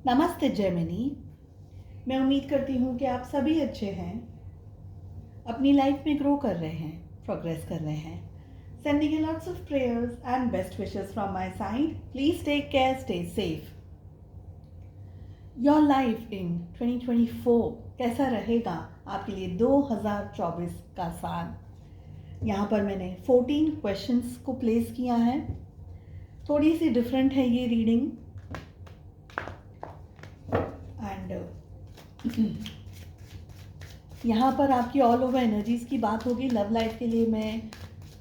नमस्ते जेमिनी। मैं उम्मीद करती हूँ कि आप सभी अच्छे हैं, अपनी लाइफ में ग्रो कर रहे हैं, प्रोग्रेस कर रहे हैं। Sending you lots of prayers and best wishes from my side. Please take care, stay safe. Your life in 2024 कैसा रहेगा आपके लिए 2024 का साल। यहाँ पर मैंने 14 क्वेश्चंस को प्लेस किया है। थोड़ी सी डिफरेंट है ये रीडिंग एंड यहाँ पर आपकी ऑल ओवर एनर्जीज़ की बात होगी। लव लाइफ के लिए मैं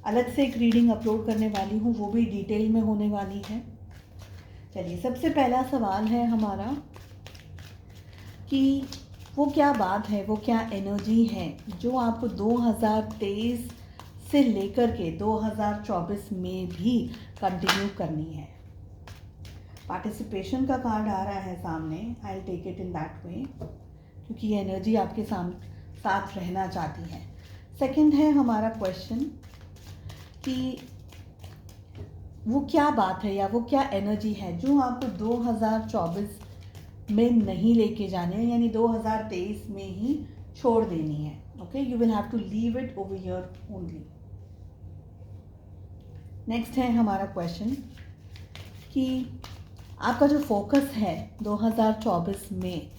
अलग से एक रीडिंग अपलोड करने वाली हूँ, वो भी डिटेल में होने वाली है। चलिए, सबसे पहला सवाल है हमारा कि वो क्या बात है, वो क्या एनर्जी है जो आपको 2023 से लेकर के 2024 में भी कंटिन्यू करनी है। पार्टिसिपेशन का कार्ड आ रहा है सामने। I will take it in that way, क्योंकि ये एनर्जी आपके साथ रहना चाहती है। सेकंड है हमारा क्वेश्चन कि वो क्या बात है या वो क्या एनर्जी है जो आपको 2024 में नहीं लेके जाने है, यानी 2023 में ही छोड़ देनी है। Okay, you will have to leave it over here only. Next है हमारा क्वेश्चन कि आपका जो फोकस है 2024 में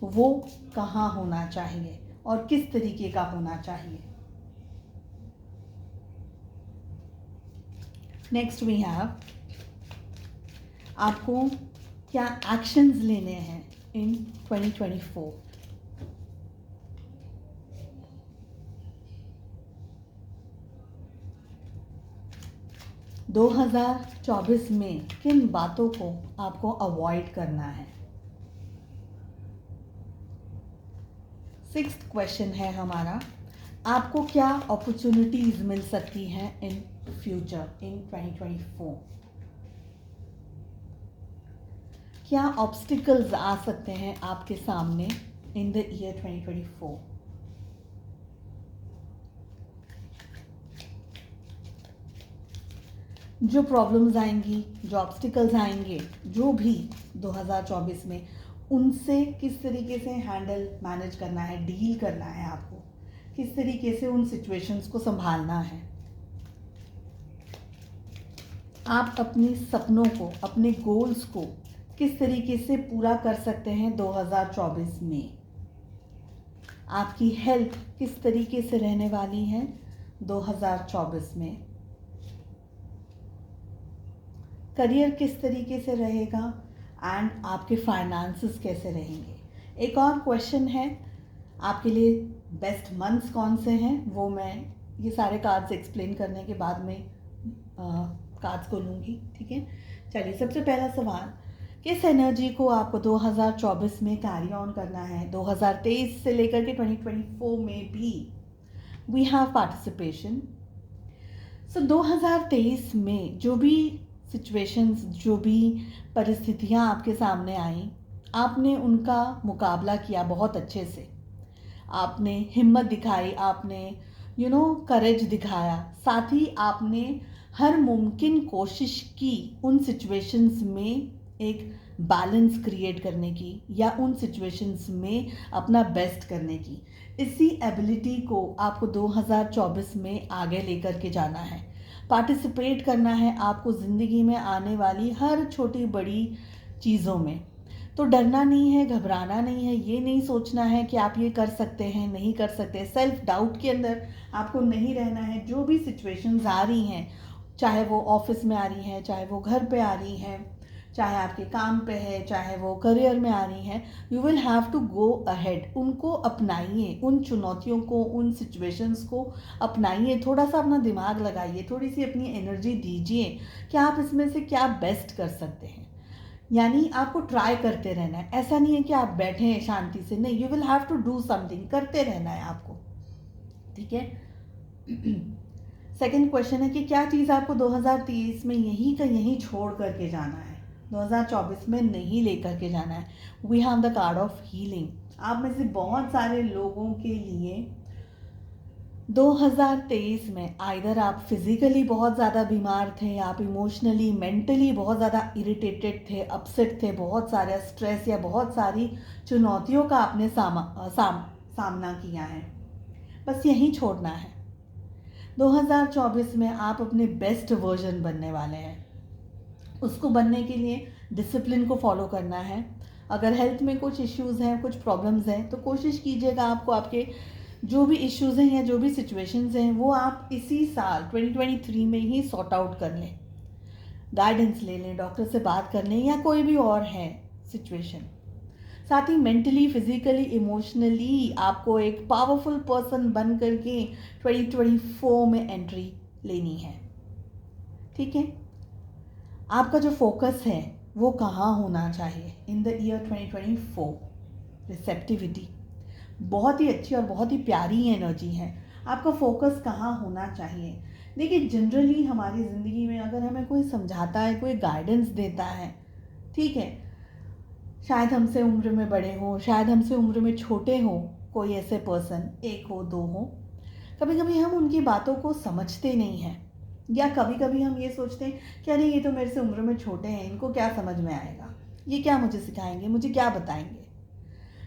वो कहाँ होना चाहिए और किस तरीके का होना चाहिए। नेक्स्ट वी हैव आपको क्या एक्शंस लेने हैं इन 2024। दो 2024 में किन बातों को आपको अवॉइड करना है। सिक्स्थ क्वेश्चन है हमारा, आपको क्या अपॉर्चुनिटीज मिल सकती हैं इन फ्यूचर इन 2024। क्या ऑब्स्टिकल्स आ सकते हैं आपके सामने इन द ईयर 2024। जो प्रॉब्लम्स आएंगी, जो ऑब्स्टिकल्स आएंगे, जो भी 2024 में, उनसे किस तरीके से हैंडल मैनेज करना है, डील करना है आपको, किस तरीके से उन सिचुएशंस को संभालना है। आप अपने सपनों को, अपने गोल्स को किस तरीके से पूरा कर सकते हैं 2024 में। आपकी हेल्थ किस तरीके से रहने वाली है 2024 में। करियर किस तरीके से रहेगा एंड आपके फाइनेंसेस कैसे रहेंगे। एक और क्वेश्चन है आपके लिए, बेस्ट मंथ्स कौन से हैं, वो मैं ये सारे कार्ड्स एक्सप्लेन करने के बाद में कार्ड्स को लूँगी। ठीक है, चलिए, सबसे पहला सवाल, किस एनर्जी को आपको 2024 में कैरी ऑन करना है। 2023 से लेकर के 2024 में भी वी हैव पार्टिसिपेशन। सो 2023 में जो भी सिचुएशंस, जो भी परिस्थितियाँ आपके सामने आई, आपने उनका मुकाबला किया बहुत अच्छे से। आपने हिम्मत दिखाई, आपने करेज दिखाया, साथ ही आपने हर मुमकिन कोशिश की उन सिचुएशंस में एक बैलेंस क्रिएट करने की या उन सिचुएशंस में अपना बेस्ट करने की। इसी एबिलिटी को आपको 2024 में आगे लेकर के जाना है। पार्टिसिपेट करना है आपको ज़िंदगी में आने वाली हर छोटी बड़ी चीज़ों में। तो डरना नहीं है, घबराना नहीं है, ये नहीं सोचना है कि आप ये कर सकते हैं, नहीं कर सकते। सेल्फ डाउट के अंदर आपको नहीं रहना है। जो भी सिचुएशंस आ रही हैं, चाहे वो ऑफिस में आ रही हैं, चाहे वो घर पे आ रही हैं, चाहे आपके काम पे है, चाहे वो करियर में आ रही हैं, you will have to go ahead. उनको अपनाइए, उन चुनौतियों को, उन सिचुएशंस को अपनाइए। थोड़ा सा अपना दिमाग लगाइए, थोड़ी सी अपनी एनर्जी दीजिए कि आप इसमें से क्या बेस्ट कर सकते हैं। यानी आपको ट्राई करते रहना है। ऐसा नहीं है कि आप बैठे हैं शांति से, नहीं, you will have to do something, करते रहना है आपको। ठीक है। सेकंड क्वेश्चन है कि क्या चीज़ आपको 2023 में यहीं का यहीं छोड़ करके जाना है, 2024 में नहीं लेकर के जाना है। We have the card of healing. आप में से बहुत सारे लोगों के लिए 2023 में आइदर आप फिजिकली बहुत ज़्यादा बीमार थे, आप इमोशनली मेंटली बहुत ज़्यादा इरिटेटेड थे, अपसेट थे, बहुत सारे स्ट्रेस या बहुत सारी चुनौतियों का आपने सामना किया है। बस यही छोड़ना है। 2024 में आप अपने बेस्ट वर्जन बनने वाले हैं। उसको बनने के लिए डिसिप्लिन को फॉलो करना है। अगर हेल्थ में कुछ इश्यूज़ हैं, कुछ प्रॉब्लम्स हैं, तो कोशिश कीजिएगा आपको आपके जो भी इश्यूज़ हैं या जो भी सिचुएशंस हैं वो आप इसी साल 2023 में ही सॉर्ट आउट कर लें। गाइडेंस ले लें, डॉक्टर से बात कर लें, या कोई भी और है सिचुएशन। साथ ही मेंटली, फिजिकली, इमोशनली आपको एक पावरफुल पर्सन बन करके 2024 में एंट्री लेनी है। ठीक है, आपका जो फोकस है वो कहाँ होना चाहिए इन द ईयर 2024? रिसेप्टिविटी बहुत ही अच्छी और बहुत ही प्यारी एनर्जी है। आपका फोकस कहाँ होना चाहिए? देखिए, जनरली हमारी ज़िंदगी में अगर हमें कोई समझाता है, कोई गाइडेंस देता है, ठीक है, शायद हमसे उम्र में बड़े हों, शायद हमसे उम्र में छोटे हों, कोई ऐसे पर्सन, एक हो, दो हो, कभी कभी हम उनकी बातों को समझते नहीं हैं, या कभी कभी हम ये सोचते हैं कि अरे ये तो मेरे से उम्र में छोटे हैं, इनको क्या समझ में आएगा, ये क्या मुझे सिखाएंगे, मुझे क्या बताएंगे।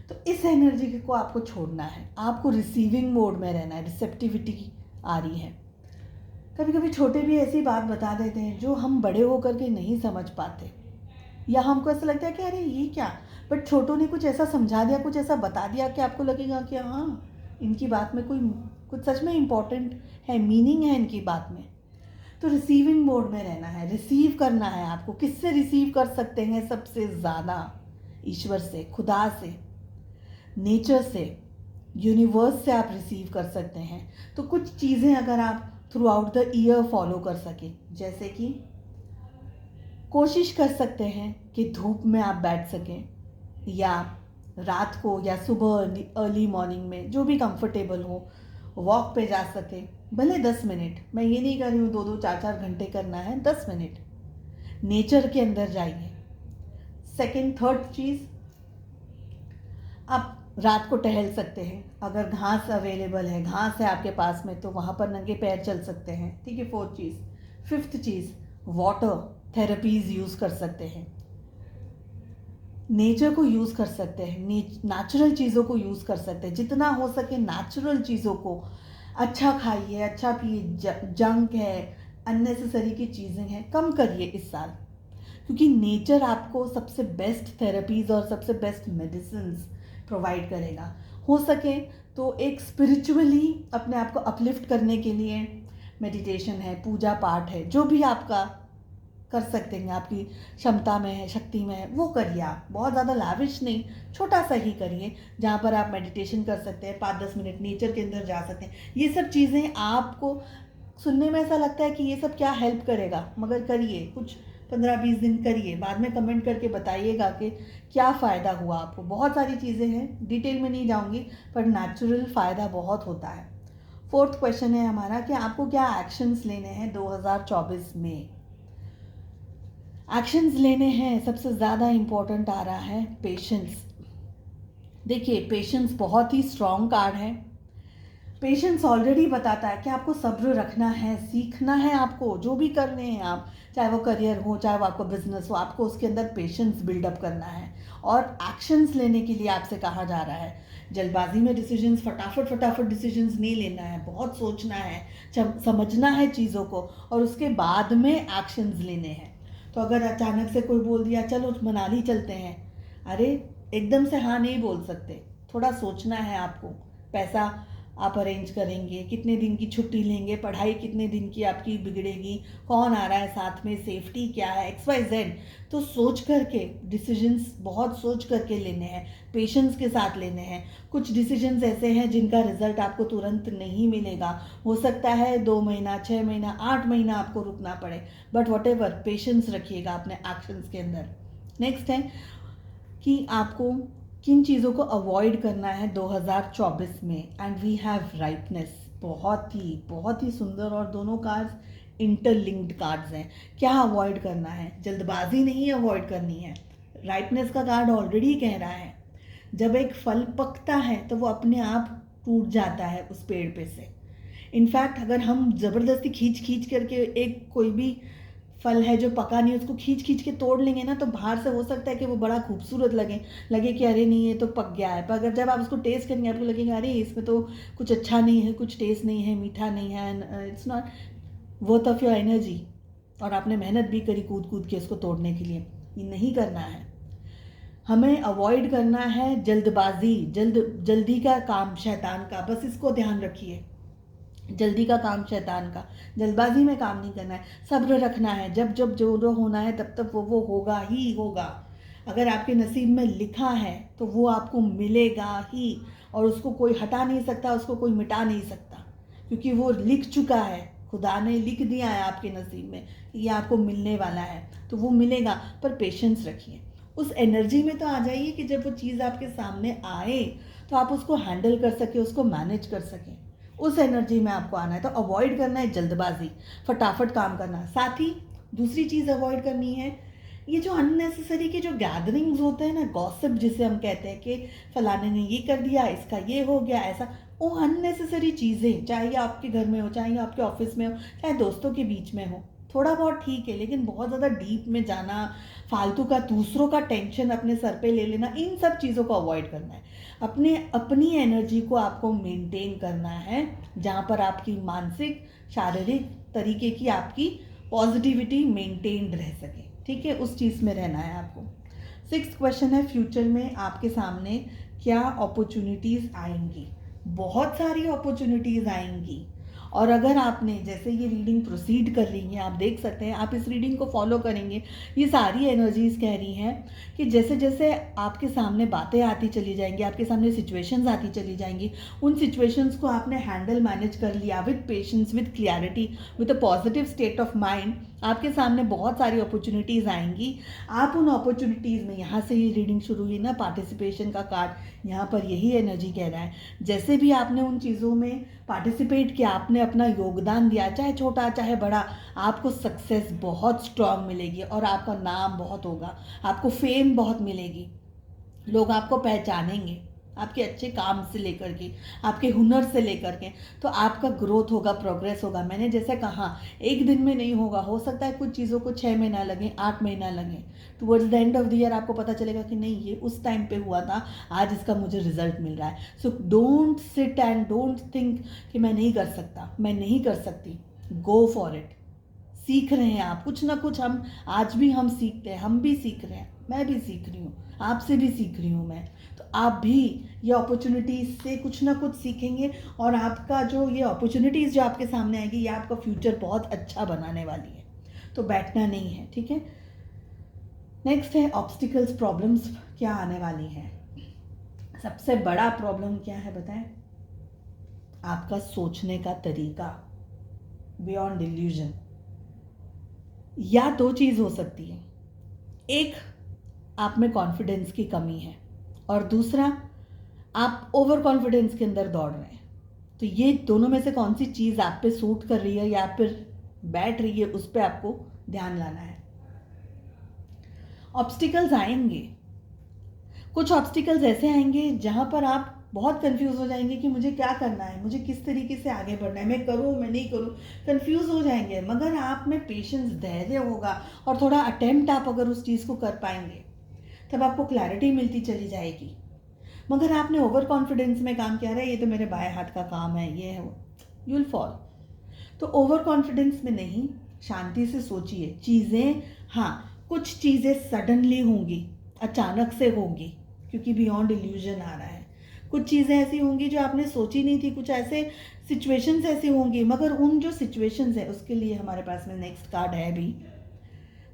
तो इस एनर्जी को आपको छोड़ना है, आपको रिसीविंग मोड में रहना है। रिसेप्टिविटी आ रही है। कभी कभी छोटे भी ऐसी बात बता देते हैं जो हम बड़े होकर के नहीं समझ पाते, या हमको ऐसा लगता है कि अरे ये क्या, बट छोटों ने कुछ ऐसा समझा दिया, कुछ ऐसा बता दिया कि आपको लगेगा कि हाँ, इनकी बात में कोई कुछ सच में इम्पोर्टेंट है, मीनिंग है इनकी बात में। तो रिसीविंग मोड में रहना है, रिसीव करना है आपको। किससे रिसीव कर सकते हैं सबसे ज़्यादा? ईश्वर से, खुदा से, नेचर से, यूनिवर्स से आप रिसीव कर सकते हैं। तो कुछ चीज़ें अगर आप through out the year follow कर सकें, जैसे कि कोशिश कर सकते हैं कि धूप में आप बैठ सकें, या रात को या सुबह अर्ली मॉर्निंग में, जो भी कंफर्टेबल हो, वॉक पे जा सके, भले 10 मिनट। मैं ये नहीं कर रही हूँ 2-2 4-4 घंटे करना है, 10 मिनट नेचर के अंदर जाइए। सेकंड, थर्ड चीज़, आप रात को टहल सकते हैं, अगर घास अवेलेबल है, घास है आपके पास में, तो वहाँ पर नंगे पैर चल सकते हैं। ठीक है, फोर्थ चीज़। फिफ्थ चीज़, वाटर थेरेपीज़ यूज़ कर सकते हैं, नेचर को यूज़ कर सकते हैं, नेचुरल चीज़ों को यूज़ कर सकते हैं। जितना हो सके नेचुरल चीज़ों को, अच्छा खाइए, अच्छा पिए, जंक है, अननेसेसरी की चीज़ें हैं, कम करिए इस साल, क्योंकि नेचर आपको सबसे बेस्ट थेरेपीज़ और सबसे बेस्ट मेडिसिन्स प्रोवाइड करेगा। हो सके तो एक स्पिरिचुअली अपने आप को अपलिफ्ट करने के लिए मेडिटेशन है, पूजा पाठ है, जो भी आपका कर सकते हैं, आपकी क्षमता में है, शक्ति में है, वो करिए। आप बहुत ज़्यादा लाविश नहीं, छोटा सा ही करिए, जहाँ पर आप मेडिटेशन कर सकते हैं, 5-10 मिनट नेचर के अंदर जा सकते हैं। ये सब चीज़ें आपको सुनने में ऐसा लगता है कि ये सब क्या हेल्प करेगा, मगर करिए, कुछ 15-20 दिन करिए, बाद में कमेंट करके बताइएगा कि क्या फ़ायदा हुआ आपको। बहुत सारी चीज़ें हैं, डिटेल में नहीं जाऊँगी, पर नेचुरल फ़ायदा बहुत होता है। फोर्थ क्वेश्चन है हमारा कि आपको क्या एक्शंस लेने हैं 2024 में। एक्शंस लेने हैं, सबसे ज़्यादा इम्पोर्टेंट आ रहा है पेशेंस। देखिए, पेशेंस बहुत ही स्ट्रॉन्ग कार्ड है। पेशेंस ऑलरेडी बताता है कि आपको सब्र रखना है, सीखना है आपको, जो भी करने हैं आप, चाहे वो करियर हो, चाहे वो आपका बिजनेस हो, आपको उसके अंदर पेशेंस बिल्डअप करना है। और एक्शंस लेने के लिए आपसे कहा जा रहा है, जल्दबाजी में डिसीजंस, फटाफट डिसीजंस नहीं लेना है, बहुत सोचना है, समझना है चीज़ों को, और उसके बाद में एक्शंस लेने हैं। तो अगर अचानक से कोई बोल दिया चलो मनाली चलते हैं, अरे एकदम से हाँ नहीं बोल सकते, थोड़ा सोचना है आपको। पैसा आप अरेंज करेंगे, कितने दिन की छुट्टी लेंगे, पढ़ाई कितने दिन की आपकी बिगड़ेगी, कौन आ रहा है साथ में, सेफ्टी क्या है, XYZ। तो सोच करके डिसीजंस बहुत सोच करके लेने हैं, पेशेंस के साथ लेने हैं। कुछ डिसीजंस ऐसे हैं जिनका रिजल्ट आपको तुरंत नहीं मिलेगा, हो सकता है 2 महीना, 6 महीना, 8 महीना आपको रुकना पड़े, बट व्हाटएवर, पेशेंस रखिएगा अपने एक्शंस के अंदर। नेक्स्ट है कि आपको किन चीज़ों को अवॉइड करना है 2024 में। एंड वी हैव राइटनेस, बहुत ही सुंदर, और दोनों कार्ड्स इंटरलिंक्ड कार्ड्स हैं। क्या अवॉइड करना है? जल्दबाजी नहीं अवॉइड करनी है। राइटनेस का कार्ड ऑलरेडी कह रहा है, जब एक फल पकता है तो वो अपने आप टूट जाता है उस पेड़ पे से। इनफैक्ट अगर हम ज़बरदस्ती खींच खींच करके एक कोई भी फल है जो पका नहीं उसको खींच खींच के तोड़ लेंगे ना, तो बाहर से हो सकता है कि वो बड़ा खूबसूरत लगे कि अरे नहीं ये तो पक गया है, पर अगर जब आप उसको टेस्ट करेंगे आपको लगेगा अरे इसमें तो कुछ अच्छा नहीं है, कुछ टेस्ट नहीं है, मीठा नहीं है, and it's not worth of your energy. और आपने मेहनत भी करी कूद कूद के उसको तोड़ने के लिए। ये नहीं करना है। हमें अवॉइड करना है जल्दबाजी, जल्दी का काम शैतान का, बस इसको ध्यान रखिए। जल्दी का काम शैतान का, जल्दबाजी में काम नहीं करना है, सब्र रखना है। जब जब जो होना है तब तक वो होगा ही होगा। अगर आपके नसीब में लिखा है तो वो आपको मिलेगा ही, और उसको कोई हटा नहीं सकता, उसको कोई मिटा नहीं सकता, क्योंकि वो लिख चुका है। खुदा ने लिख दिया है आपके नसीब में कि ये आपको मिलने वाला है, तो वो मिलेगा। पर पेशेंस रखिए, उस एनर्जी में तो आ जाइए कि जब वो चीज़ आपके सामने आए तो आप उसको हैंडल कर सकें, उसको मैनेज कर सकें। उस एनर्जी में आपको आना है। तो अवॉइड करना है जल्दबाजी, फटाफट काम करना है। साथ ही दूसरी चीज़ अवॉइड करनी है, ये जो अननेसेसरी के जो गैदरिंग्स होते हैं ना, गॉसिप जिसे हम कहते हैं कि फलाने ने ये कर दिया, इसका ये हो गया, ऐसा, वो अननेसेसरी चीज़ें, चाहे ये आपके घर में हो, चाहे ये आपके ऑफिस में हो, चाहे दोस्तों के बीच में हो, थोड़ा बहुत ठीक है, लेकिन बहुत ज़्यादा डीप में जाना, फालतू का दूसरों का टेंशन अपने सर पे ले लेना, इन सब चीज़ों को अवॉइड करना है। अपनी एनर्जी को आपको मेंटेन करना है, जहाँ पर आपकी मानसिक शारीरिक तरीके की आपकी पॉजिटिविटी मेंटेन्ड रह सके। ठीक है, उस चीज़ में रहना है आपको। 6th क्वेश्चन है, फ्यूचर में आपके सामने क्या अपॉर्चुनिटीज़ आएंगी? बहुत सारी अपॉर्चुनिटीज़ आएंगी। और अगर आपने जैसे ये रीडिंग प्रोसीड कर रही है, आप देख सकते हैं, आप इस रीडिंग को फॉलो करेंगे, ये सारी एनर्जीज कह रही हैं कि जैसे जैसे आपके सामने बातें आती चली जाएंगी, आपके सामने सिचुएशंस आती चली जाएंगी, उन सिचुएशंस को आपने हैंडल मैनेज कर लिया with patience, with clarity, with a positive state of mind, आपके सामने बहुत सारी अपॉर्चुनिटीज़ आएंगी। आप उन अपॉर्चुनिटीज़ में, यहाँ से ये रीडिंग शुरू हुई ना, पार्टिसिपेशन का कार्ड, यहाँ पर यही एनर्जी कह रहा है, जैसे भी आपने उन चीज़ों में पार्टिसिपेट किया, आपने अपना योगदान दिया, चाहे छोटा चाहे बड़ा, आपको सक्सेस बहुत स्ट्रांग मिलेगी और आपका नाम बहुत होगा, आपको फेम बहुत मिलेगी, लोग आपको पहचानेंगे आपके अच्छे काम से लेकर के, आपके हुनर से लेकर के। तो आपका ग्रोथ होगा, प्रोग्रेस होगा। मैंने जैसे कहा, एक दिन में नहीं होगा, हो सकता है कुछ चीज़ों को 6 महीना लगे, 8 महीना लगे। Towards the end of the year आपको पता चलेगा कि नहीं, ये उस टाइम पे हुआ था, आज इसका मुझे रिजल्ट मिल रहा है। So don't sit and don't think कि मैं नहीं कर सकता, मैं नहीं कर सकती। Go for it. सीख रहे हैं आप कुछ ना कुछ, हम आज भी हम सीखते हैं, हम भी सीख रहे हैं, मैं भी सीख रही हूँ, आपसे भी सीख रही हूँ मैं। तो आप भी ये अपॉर्चुनिटीज़ से कुछ ना कुछ सीखेंगे, और आपका जो ये अपॉर्चुनिटीज़ जो आपके सामने आएगी, ये आपका फ्यूचर बहुत अच्छा बनाने वाली है। तो बैठना नहीं है, ठीक है। नेक्स्ट है ऑब्स्टिकल्स, प्रॉब्लम्स क्या आने वाली हैं। सबसे बड़ा प्रॉब्लम क्या है बताएं? आपका सोचने का तरीका, बियॉन्ड इल्यूजन। या दो चीज़ हो सकती है, एक आप में कॉन्फिडेंस की कमी है, और दूसरा आप ओवर कॉन्फिडेंस के अंदर दौड़ रहे हैं। तो ये दोनों में से कौन सी चीज़ आप पे सूट कर रही है या फिर बैठ रही है, उस पर आपको ध्यान लाना है। ऑब्स्टिकल्स आएंगे, कुछ ऑब्स्टिकल्स ऐसे आएंगे जहाँ पर आप बहुत कंफ्यूज हो जाएंगे कि मुझे क्या करना है, मुझे किस तरीके से आगे बढ़ना है, मैं करूँ मैं नहीं करूँ, कंफ्यूज हो जाएंगे। मगर आप में पेशेंस, धैर्य होगा, और थोड़ा अटेम्प्ट आप अगर उस चीज़ को कर पाएंगे, तब आपको क्लैरिटी मिलती चली जाएगी। मगर आपने ओवर कॉन्फिडेंस में काम किया, रहा है ये तो मेरे बाएं हाथ का काम है, ये है वो, यू विल फॉल। तो ओवर कॉन्फिडेंस में नहीं, शांति से सोचिए चीज़ें। हाँ, कुछ चीज़ें सडनली होंगी, अचानक से होंगी, क्योंकि बियॉन्ड इल्यूजन आ रहा है। कुछ चीज़ें ऐसी होंगी जो आपने सोची नहीं थी, कुछ ऐसे सिचुएशंस ऐसी होंगी, मगर उन जो सिचुएशंस है उसके लिए हमारे पास में नेक्स्ट कार्ड है भी,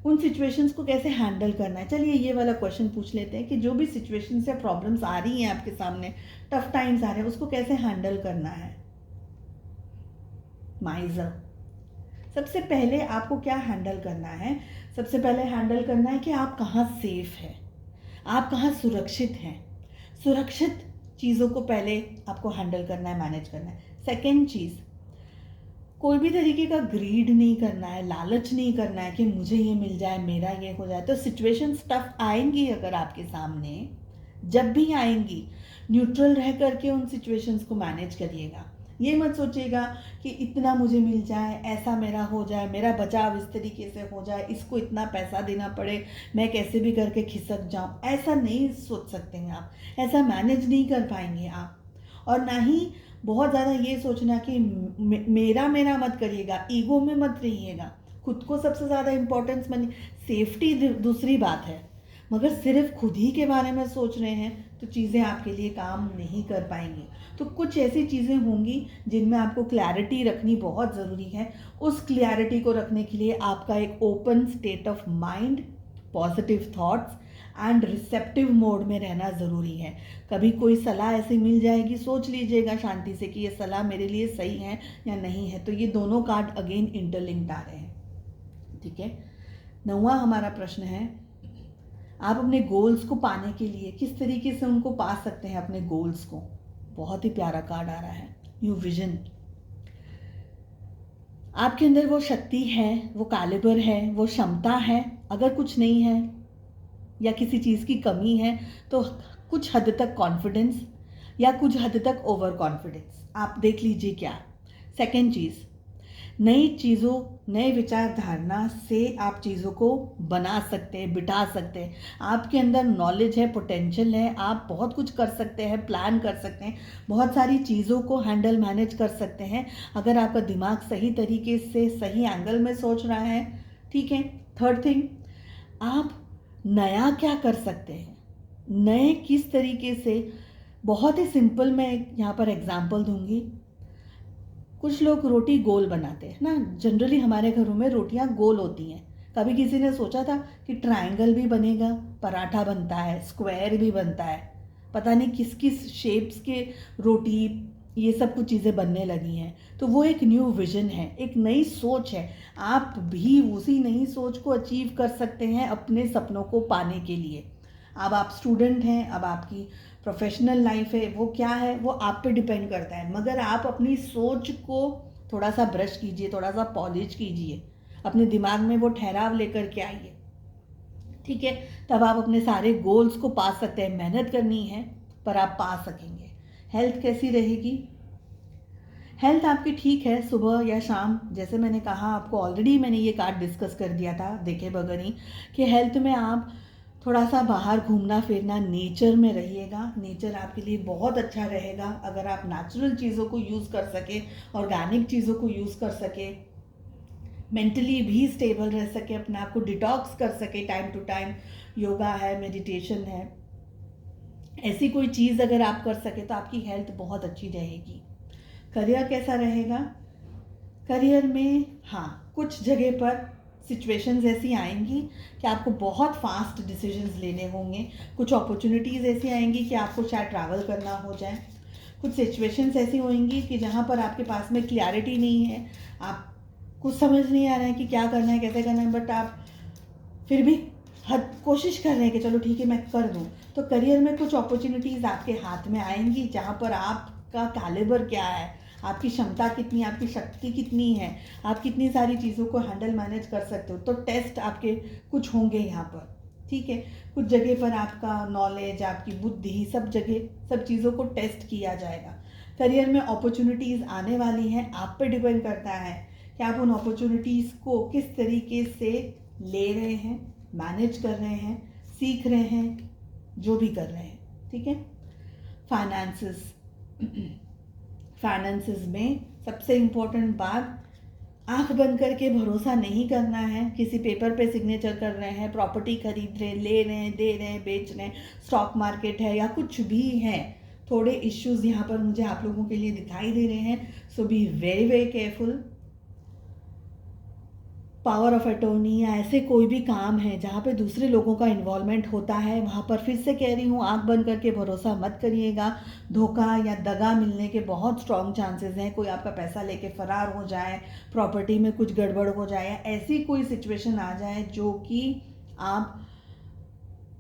उन सिचुएशंस को कैसे हैंडल करना है। चलिए ये वाला क्वेश्चन पूछ लेते हैं कि जो भी सिचुएशंस या प्रॉब्लम्स आ रही हैं आपके सामने, टफ टाइम्स आ रहे हैं, उसको कैसे हैंडल करना है। माइजर, सबसे पहले आपको क्या हैंडल करना है? सबसे पहले हैंडल करना है कि आप कहाँ सेफ हैं, आप कहाँ सुरक्षित हैं। सुरक्षित चीज़ों को पहले आपको हैंडल करना है, मैनेज करना है। सेकेंड चीज़, कोई भी तरीके का ग्रीड नहीं करना है, लालच नहीं करना है कि मुझे ये मिल जाए, मेरा ये हो जाए। तो सिचुएशंस टफ आएंगी अगर आपके सामने, जब भी आएंगी न्यूट्रल रह करके उन सिचुएशंस को मैनेज करिएगा। ये मत सोचिएगा कि इतना मुझे मिल जाए, ऐसा मेरा हो जाए, मेरा बचाव इस तरीके से हो जाए, इसको इतना पैसा देना पड़े, मैं कैसे भी करके खिसक जाऊँ। ऐसा नहीं सोच सकते हैं आप, ऐसा मैनेज नहीं कर पाएंगे आप। और ना ही बहुत ज़्यादा ये सोचना कि मेरा मेरा मत करिएगा, ईगो में मत रहिएगा, खुद को सबसे ज़्यादा इम्पोर्टेंस मानिए। सेफ्टी दूसरी बात है, मगर सिर्फ खुद ही के बारे में सोच रहे हैं तो चीज़ें आपके लिए काम नहीं कर पाएंगी। तो कुछ ऐसी चीज़ें होंगी जिनमें आपको क्लैरिटी रखनी बहुत ज़रूरी है। उस क्लैरिटी को रखने के लिए आपका एक open state of mind, positive thoughts and receptive mode में रहना ज़रूरी है। कभी कोई सलाह ऐसी मिल जाएगी, सोच लीजिएगा शांति से कि ये सलाह मेरे लिए सही है या नहीं है। तो ये दोनों कार्ड अगेन इंटरलिंक्ड आ रहे हैं, ठीक है। 9वां हमारा प्रश्न है, आप अपने गोल्स को पाने के लिए किस तरीके से उनको पा सकते हैं अपने गोल्स को। बहुत ही प्यारा कार्ड आ रहा है, न्यू विजन। आपके अंदर वो शक्ति है, वो कैलिबर है, वो क्षमता है। अगर कुछ नहीं है या किसी चीज़ की कमी है तो कुछ हद तक कॉन्फिडेंस या कुछ हद तक ओवर कॉन्फिडेंस, आप देख लीजिए क्या। सेकेंड चीज़, नई चीज़ों, नए विचारधारणा से आप चीज़ों को बना सकते हैं, बिठा सकते हैं। आपके अंदर नॉलेज है, पोटेंशियल है, आप बहुत कुछ कर सकते हैं, प्लान कर सकते हैं, बहुत सारी चीज़ों को हैंडल मैनेज कर सकते हैं अगर आपका दिमाग सही तरीके से सही एंगल में सोच रहा है, ठीक है। थर्ड थिंग, आप नया क्या कर सकते हैं, नए किस तरीके से। बहुत ही सिंपल मैं यहाँ पर एग्जांपल दूंगी। कुछ लोग रोटी गोल बनाते हैं ना, जनरली हमारे घरों में रोटियां गोल होती हैं। कभी किसी ने सोचा था कि ट्रायंगल भी बनेगा, पराठा बनता है, स्क्वायर भी बनता है, पता नहीं किस किस शेप्स के रोटी, ये सब कुछ चीज़ें बनने लगी हैं। तो वो एक न्यू विजन है, एक नई सोच है। आप भी उसी नई सोच को अचीव कर सकते हैं अपने सपनों को पाने के लिए। अब आप स्टूडेंट हैं, अब आपकी प्रोफेशनल लाइफ है, वो क्या है वो आप पे डिपेंड करता है। मगर आप अपनी सोच को थोड़ा सा ब्रश कीजिए, थोड़ा सा पॉलिश कीजिए, अपने दिमाग में वो ठहराव लेकर के आइए, ठीक है। तब आप अपने सारे गोल्स को पा सकते हैं। मेहनत करनी है पर आप पा सकेंगे। हेल्थ कैसी रहेगी? हेल्थ आपकी ठीक है, सुबह या शाम, जैसे मैंने कहा आपको ऑलरेडी, मैंने ये कार्ड डिस्कस कर दिया था देखे बगैर ही, कि हेल्थ में आप थोड़ा सा बाहर घूमना फिरना, नेचर में रहिएगा। नेचर आपके लिए बहुत अच्छा रहेगा अगर आप नेचुरल चीज़ों को यूज़ कर सके, ऑर्गेनिक चीज़ों को यूज़ कर सके, मेंटली भी स्टेबल रह सके, अपने आप को डिटॉक्स कर सके टाइम टू टाइम। योगा है, मेडिटेशन है, ऐसी कोई चीज़ अगर आप कर सके तो आपकी हेल्थ बहुत अच्छी रहेगी। करियर कैसा रहेगा? करियर में हाँ, कुछ जगह पर सिचुएशंस ऐसी आएंगी कि आपको बहुत फास्ट डिसीजंस लेने होंगे। कुछ अपॉर्चुनिटीज़ ऐसी आएंगी कि आपको शायद ट्रैवल करना हो जाए। कुछ सिचुएशंस ऐसी होंगी कि जहाँ पर आपके पास में क्लैरिटी नहीं है, आप कुछ समझ नहीं आ रहा है कि क्या करना है, कैसे करना है, बट आप फिर भी कोशिश कर रहे हैं कि चलो ठीक है मैं कर दूँ। तो करियर में कुछ अपॉर्चुनिटीज़ आपके हाथ में आएंगी जहाँ पर आपका कैलिबर क्या है, आपकी क्षमता कितनी, आपकी शक्ति कितनी है, आप कितनी सारी चीज़ों को हैंडल मैनेज कर सकते हो। तो टेस्ट आपके कुछ होंगे यहाँ पर, ठीक है। कुछ जगह पर आपका नॉलेज, आपकी बुद्धि, सब जगह सब चीज़ों को टेस्ट किया जाएगा। करियर में अपॉर्चुनिटीज़ आने वाली हैं, आप पे डिपेंड करता है कि आप उन अपॉर्चुनिटीज़ को किस तरीके से ले रहे हैं, मैनेज कर रहे हैं, सीख रहे हैं, जो भी कर रहे हैं, ठीक है। फाइनेंसेस में सबसे इम्पोर्टेंट बात, आंख बंद करके भरोसा नहीं करना है। किसी पेपर पे सिग्नेचर कर रहे हैं, प्रॉपर्टी खरीद रहे हैं, ले रहे हैं, दे रहे हैं, बेच रहे हैं, स्टॉक मार्केट है या कुछ भी है, थोड़े इश्यूज यहाँ पर मुझे आप लोगों के लिए दिखाई दे रहे हैं। So be very very careful. Power of attorney या ऐसे कोई भी काम है जहाँ पे दूसरे लोगों का इन्वॉल्वमेंट होता है, वहाँ पर फिर से कह रही हूँ, आंख बंद करके भरोसा मत करिएगा। धोखा या दगा मिलने के बहुत स्ट्रॉन्ग चांसेस हैं। कोई आपका पैसा लेके फरार हो जाए, प्रॉपर्टी में कुछ गड़बड़ हो जाए, या ऐसी कोई सिचुएशन आ जाए जो कि आप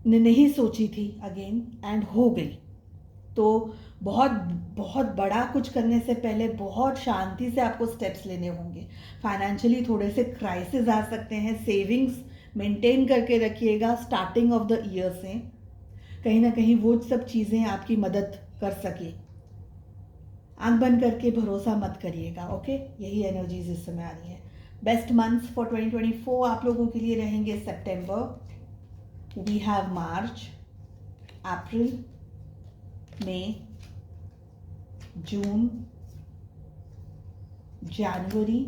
ने नहीं सोची थी अगेन एंड हो गई। तो बहुत बहुत बड़ा कुछ करने से पहले बहुत शांति से आपको स्टेप्स लेने होंगे। फाइनेंशियली थोड़े से क्राइसिस आ सकते हैं। सेविंग्स मेंटेन करके रखिएगा स्टार्टिंग ऑफ द ईयर से, कहीं ना कहीं वो सब चीज़ें आपकी मदद कर सके। आंख बंद करके भरोसा मत करिएगा, ओके। यही एनर्जीज इस समय आ रही है। बेस्ट मंथ्स फॉर 2024 आप लोगों के लिए रहेंगे सितंबर, वी हैव मार्च, अप्रैल, मई, जून, जनवरी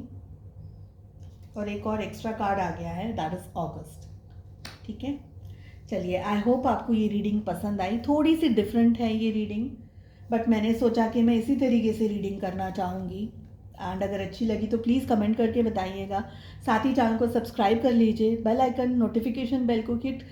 और एक और एक्स्ट्रा कार्ड आ गया है, दैट इज अगस्त। ठीक है, चलिए आई होप आपको ये रीडिंग पसंद आई। थोड़ी सी डिफरेंट है ये रीडिंग, बट मैंने सोचा कि मैं इसी तरीके से रीडिंग करना चाहूँगी। एंड अगर अच्छी लगी तो प्लीज़ कमेंट करके बताइएगा। साथ ही चैनल को सब्सक्राइब कर लीजिए, बेल आइकन नोटिफिकेशन बेल को हिट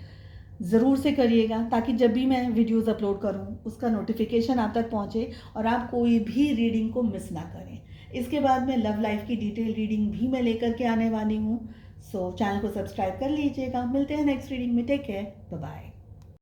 ज़रूर से करिएगा, ताकि जब भी मैं वीडियोस अपलोड करूं उसका नोटिफिकेशन आप तक पहुंचे और आप कोई भी रीडिंग को मिस ना करें। इसके बाद में लव लाइफ की डिटेल रीडिंग भी मैं लेकर के आने वाली हूँ। सो चैनल को सब्सक्राइब कर लीजिएगा। मिलते हैं नेक्स्ट रीडिंग में। Take care, bye bye.